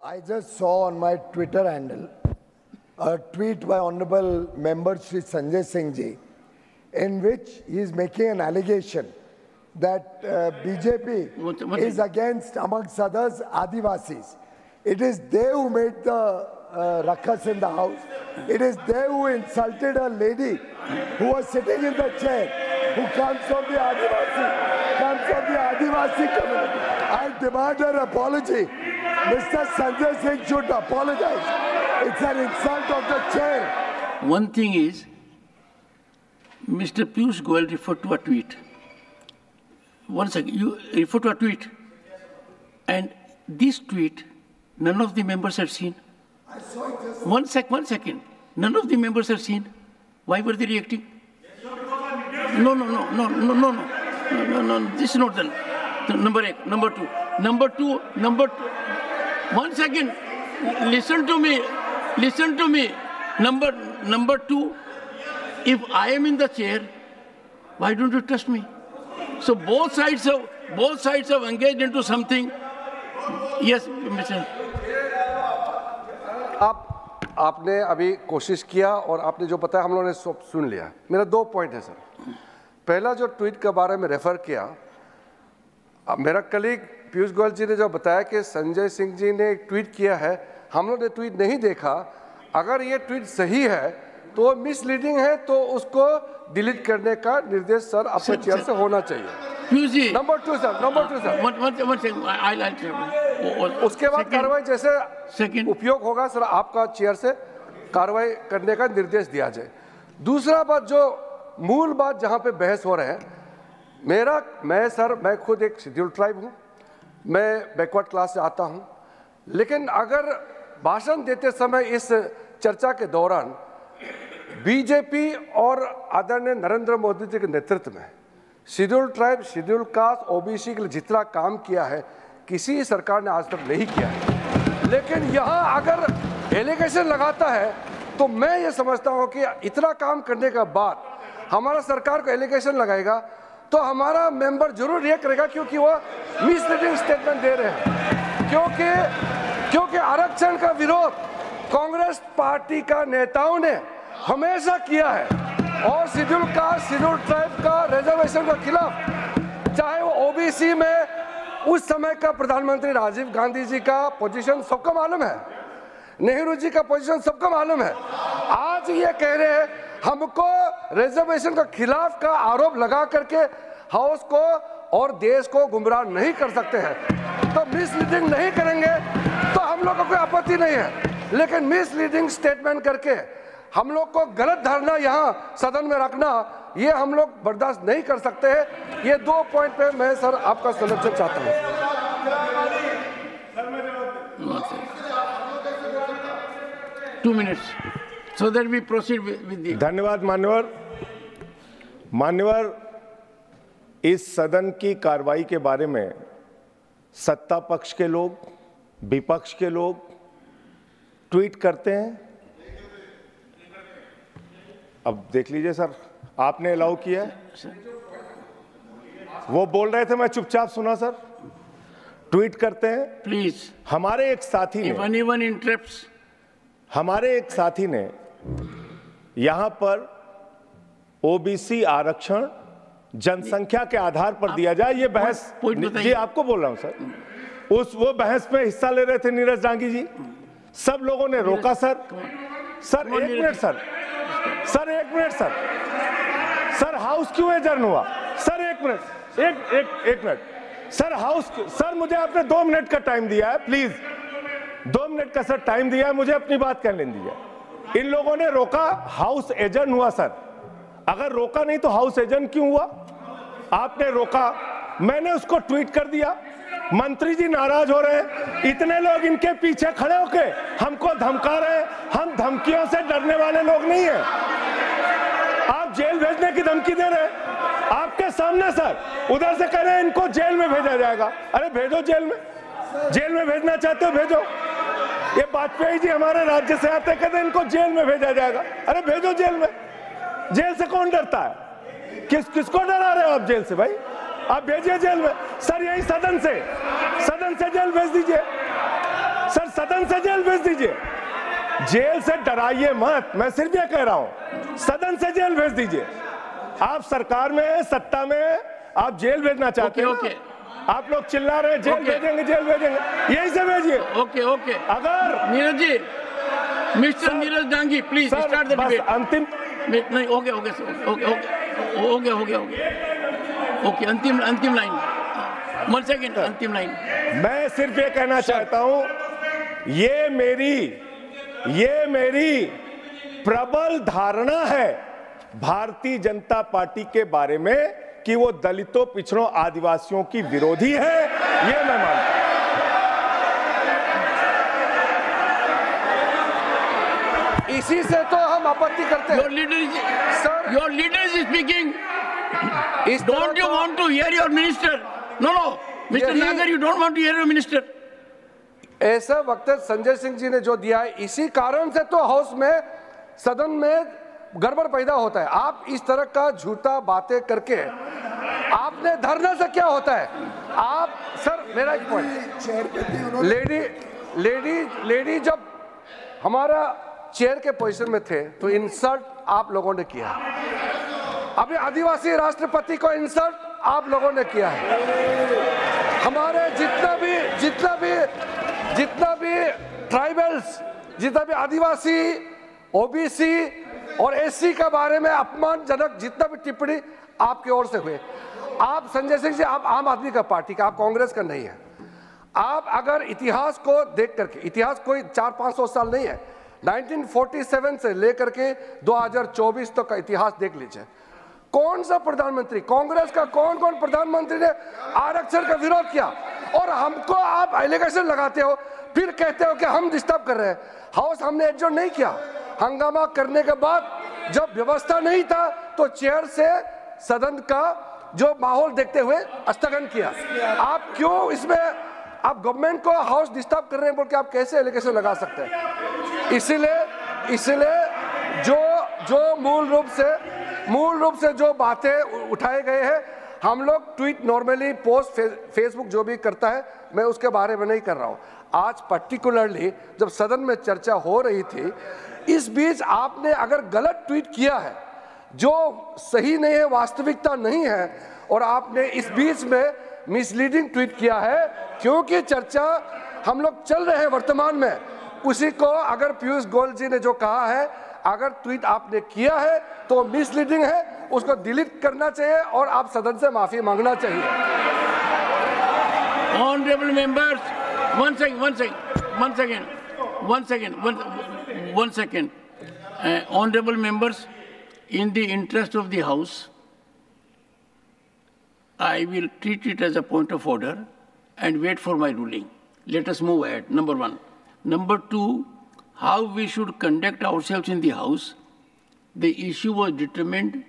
I just saw on my Twitter handle a tweet by Honorable Member Shri Sanjay Singh ji, in which he is making an allegation that BJP is against, amongst others, Adivasis. It is they who made the ruckus in the house. It is they who insulted a lady who was sitting in the chair, who comes from the Adivasi community. I demand her apology. Mr. Sanjay Singh should apologize. It's an insult of the chair. One thing is, Mr. Piyush Goyal referred to a tweet. One second, you refer to a tweet. And this tweet, none of the members have seen. I saw it just... One second. None of the members have seen. Why were they reacting? No. This is not the number one. Number two. One second. Listen to me. Number two. If I am in the chair, why don't you trust me? So both sides have engaged into something. Yes, Mr. आपने अभी कोशिश किया और आपने जो बताया हम लोगों ने सुन लिया। मेरा 2 पॉइंट है सर। पहला जो ट्वीट के बारे में रेफर किया, मेरा कलीग पीयूष गोयल जी ने जो बताया कि संजय सिंह जी ने एक ट्वीट किया है, हम लोग ने ट्वीट नहीं देखा। अगर ये ट्वीट सही है तो मिसलीडिंग है, तो उसको डिलीट करने का निर्देश सर अपने चेयर से होना चाहिए। नंबर टू सर उसके बाद कार्रवाई जैसे उपयोग होगा सर, आपका चेयर से कार्रवाई करने का निर्देश दिया जाए। दूसरा बात, जो मूल बात जहां पे बहस हो रहे हैं, मैं खुद एक शेड्यूल्ड ट्राइब हूं, मैं बैकवर्ड क्लास से आता हूं, लेकिन अगर भाषण देते समय इस चर्चा के दौरान बीजेपी और आदरणीय नरेंद्र मोदी जी के नेतृत्व में scheduled tribe, scheduled caste, OBC के लिए जितना काम किया है किसी सरकार ने आज तक नहीं किया है। लेकिन यहाँ अगर एलिगेशन लगाता है तो मैं ये समझता हूँ कि इतना काम करने के बाद हमारा सरकार को एलिगेशन लगाएगा तो हमारा मेंबर जरूर रिएक्ट करेगा, क्योंकि वो मिसलीडिंग स्टेटमेंट दे रहे हैं। क्योंकि आरक्षण का विरोध कांग्रेस पार्टी का नेताओं ने हमेशा किया है, और शेड्यूल कास्ट, शेड्यूल ट्राइब का रिजर्वेशन के खिलाफ, चाहे वो ओबीसी में उस समय का प्रधानमंत्री राजीव गांधी जी का पोजीशन सबको मालूम है, नेहरू जी का पोजीशन सबको मालूम है। आज ये कह रहे हैं हमको रिजर्वेशन के खिलाफ का आरोप लगा करके हाउस को और देश को गुमराह नहीं कर सकते हैं, तो मिसलीडिंग नहीं करेंगे तो हम लोग को कोई आपत्ति नहीं है। लेकिन मिसलीडिंग स्टेटमेंट करके हम लोग को गलत धारणा यहाँ सदन में रखना, ये हम लोग बर्दाश्त नहीं कर सकते हैं। ये 2 पॉइंट पे मैं सर आपका सजेशन चाहता हूँ। 2 minutes, so that we proceed with the... धन्यवाद मान्यवर, इस सदन की कार्रवाई के बारे में सत्ता पक्ष के लोग, विपक्ष के लोग ट्वीट करते हैं। अब देख लीजिए सर, आपने अलाउ किया है, वो बोल रहे थे, मैं चुपचाप सुना सर। ट्वीट करते हैं। प्लीज, हमारे एक साथी ने यहां पर ओबीसी आरक्षण जनसंख्या के आधार पर दिया जाए, ये बहस जी आपको बोल रहा हूं सर, वो बहस में हिस्सा ले रहे थे नीरज डांगी जी, सब लोगों ने रोका सर। 1 मिनट सर, हाउस क्यों एडजर्न हुआ सर? 1 मिनट सर, मुझे आपने 2 मिनट का टाइम दिया है, प्लीज 2 मिनट का सर टाइम दिया है, मुझे अपनी बात करने दीजिए। इन लोगों ने रोका, हाउस एडजर्न हुआ सर। अगर रोका नहीं तो हाउस एडजर्न क्यों हुआ? आपने रोका, मैंने उसको ट्वीट कर दिया, मंत्री जी नाराज हो रहे हैं, इतने लोग इनके पीछे खड़े होके हमको धमका रहे हैं। हम धमकियों से डरने वाले लोग नहीं हैं। आप जेल भेजने की धमकी दे रहे हैं आपके सामने सर, उधर से कह रहे हैं इनको जेल में भेजा जाएगा। अरे भेजो जेल में भेजना चाहते हो भेजो। ये वाजपेयी जी हमारे राज्य से आते, कहते इनको जेल में भेजा जाएगा। अरे भेजो जेल में। जेल से कौन डरता है? किसको डरा रहे हो आप जेल से भाई? आप भेजिए जेल में सर, यही सदन से जेल भेज दीजिए। सर सदन से जेल भेज दीजिए, जेल से डराइए मत, मैं सिर्फ ये कह रहा हूं, सदन से जेल भेज दीजिए। आप सरकार में, सत्ता में, आप जेल भेजना चाहते हैं ओके। आप लोग चिल्ला रहे हैं जेल भेजेंगे, जेल भेजेंगे, यही से भेजिए। ओके। अगर Neeraj ji, mister Neeraj Dangi, please start the debate. अंतिम नहीं, ओके, अंतिम लाइन, 1 सेकेंड, अंतिम लाइन। मैं सिर्फ ये कहना चाहता हूं, ये मेरी प्रबल धारणा है भारतीय जनता पार्टी के बारे में कि वो दलितों, पिछड़ों, आदिवासियों की विरोधी है, ये मैं मानता हूं। इसी से तो हम आपत्ति करते हैं। Your leader is speaking. Don't you want to hear your minister? No, Mr. Nagar, you don't want to hear your minister. ऐसा वक्त संजय सिंह जी ने जो दिया है, इसी कारण से तो हाउस में, सदन में गड़बड़ पैदा होता है। आप इस तरह का झूठा बातें करके, आपने धरना से क्या होता है? आप सर, मेरा एक पॉइंट, लेडी जब हमारा चेयर के पोजीशन में थे तो इंसल्ट आप लोगों ने किया। अभी आदिवासी राष्ट्रपति को इंसल्ट आप लोगों ने किया है। हमारे जितना भी ट्राइबल्स, जितना भी आदिवासी, ओबीसी और एससी के बारे में अपमानजनक जितना भी टिप्पणी आपकी ओर से हुए। आप संजय सिंह जी, आप आम आदमी का पार्टी का, आप कांग्रेस का नहीं है। आप अगर इतिहास को देख करके, इतिहास कोई 400-500 साल नहीं है, 1947 से लेकर के 2024 तक का इतिहास देख लीजिए। कौन सा प्रधानमंत्री, कांग्रेस का कौन प्रधानमंत्री ने आरक्षण का विरोध किया? और हमको आप एलिगेशन लगाते हो, फिर कहते हो कि हम डिस्टर्ब कर रहे हैं। हाउस हमने एडजॉर्न नहीं किया। हंगामा करने के बाद जब व्यवस्था नहीं था तो चेयर से सदन का जो माहौल देखते हुए स्थगन किया। आप क्यों इसमें, आप गवर्नमेंट को हाउस डिस्टर्ब कर रहे हैं बोल के आप कैसे एलिगेशन लगा सकते हैं? इसलिए जो मूल रूप से जो बातें उठाए गए हैं, हम लोग ट्वीट नॉर्मली, पोस्ट फेसबुक जो भी करता है, मैं उसके बारे में नहीं कर रहा हूं। आज पर्टिकुलरली जब सदन में चर्चा हो रही थी, इस बीच आपने अगर गलत ट्वीट किया है जो सही नहीं है, वास्तविकता नहीं है, और आपने इस बीच में मिसलीडिंग ट्वीट किया है, क्योंकि चर्चा हम लोग चल रहे हैं वर्तमान में, उसी को अगर पीयूष गोयल जी ने जो कहा है, अगर ट्वीट आपने किया है तो मिसलीडिंग है, उसको डिलीट करना चाहिए और आप सदन से माफी मांगना चाहिए। Honorable members, one second. Honorable members, in the interest of the House, I will treat it as a point of order and wait for my ruling. Let us move ahead, number one. Number two, how we should conduct ourselves in the House. The issue was determined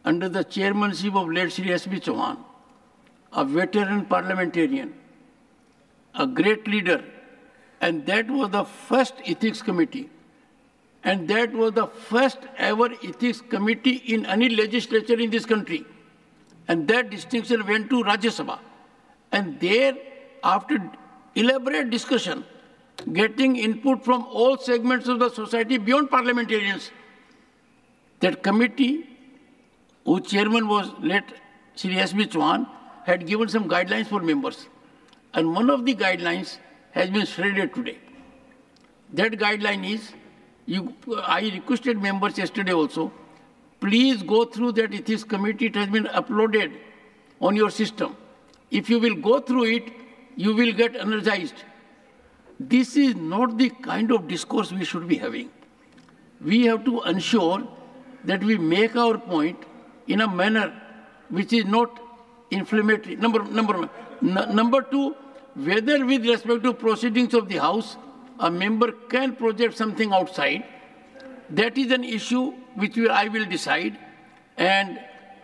under the chairmanship of late Shri S.B. Chauhan, a veteran parliamentarian, a great leader, and that was the first ethics committee. And that was the first ever ethics committee in any legislature in this country. And that distinction went to Rajya Sabha. And there, after elaborate discussion, getting input from all segments of the society beyond parliamentarians, that committee, whose chairman was late Shri S.B. Chauhan, had given some guidelines for members. And one of the guidelines has been shredded today. That guideline is, I requested members yesterday also, please go through that ethics committee. It has been uploaded on your system. If you will go through it, you will get energized. This is not the kind of discourse we should be having. We have to ensure that we make our point in a manner which is not inflammatory. Number one. Number two, whether with respect to proceedings of the House, a member can project something outside, that is an issue which I will decide, and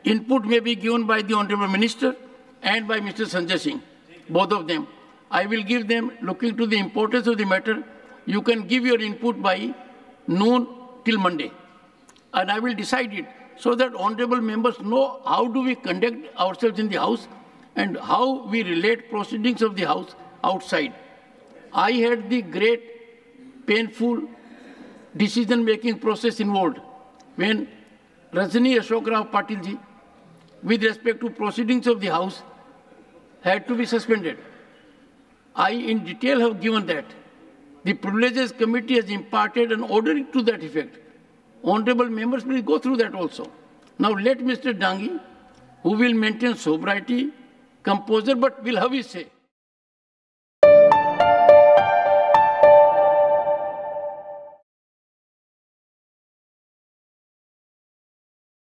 input may be given by the Honorable Minister and by Mr. Sanjay Singh, both of them. I will give them, looking to the importance of the matter, you can give your input by noon till Monday, and I will decide it so that honorable members know how do we conduct ourselves in the House and how we relate proceedings of the House outside. I had the great painful decision-making process involved when Rajni Ashok Rao Patil ji, with respect to proceedings of the House, had to be suspended. I in detail have given that. The Privileges Committee has imparted an order to that effect. Honorable members, please go through that also. Now let Mr. Dangi, who will maintain sobriety, composure, but will have his say.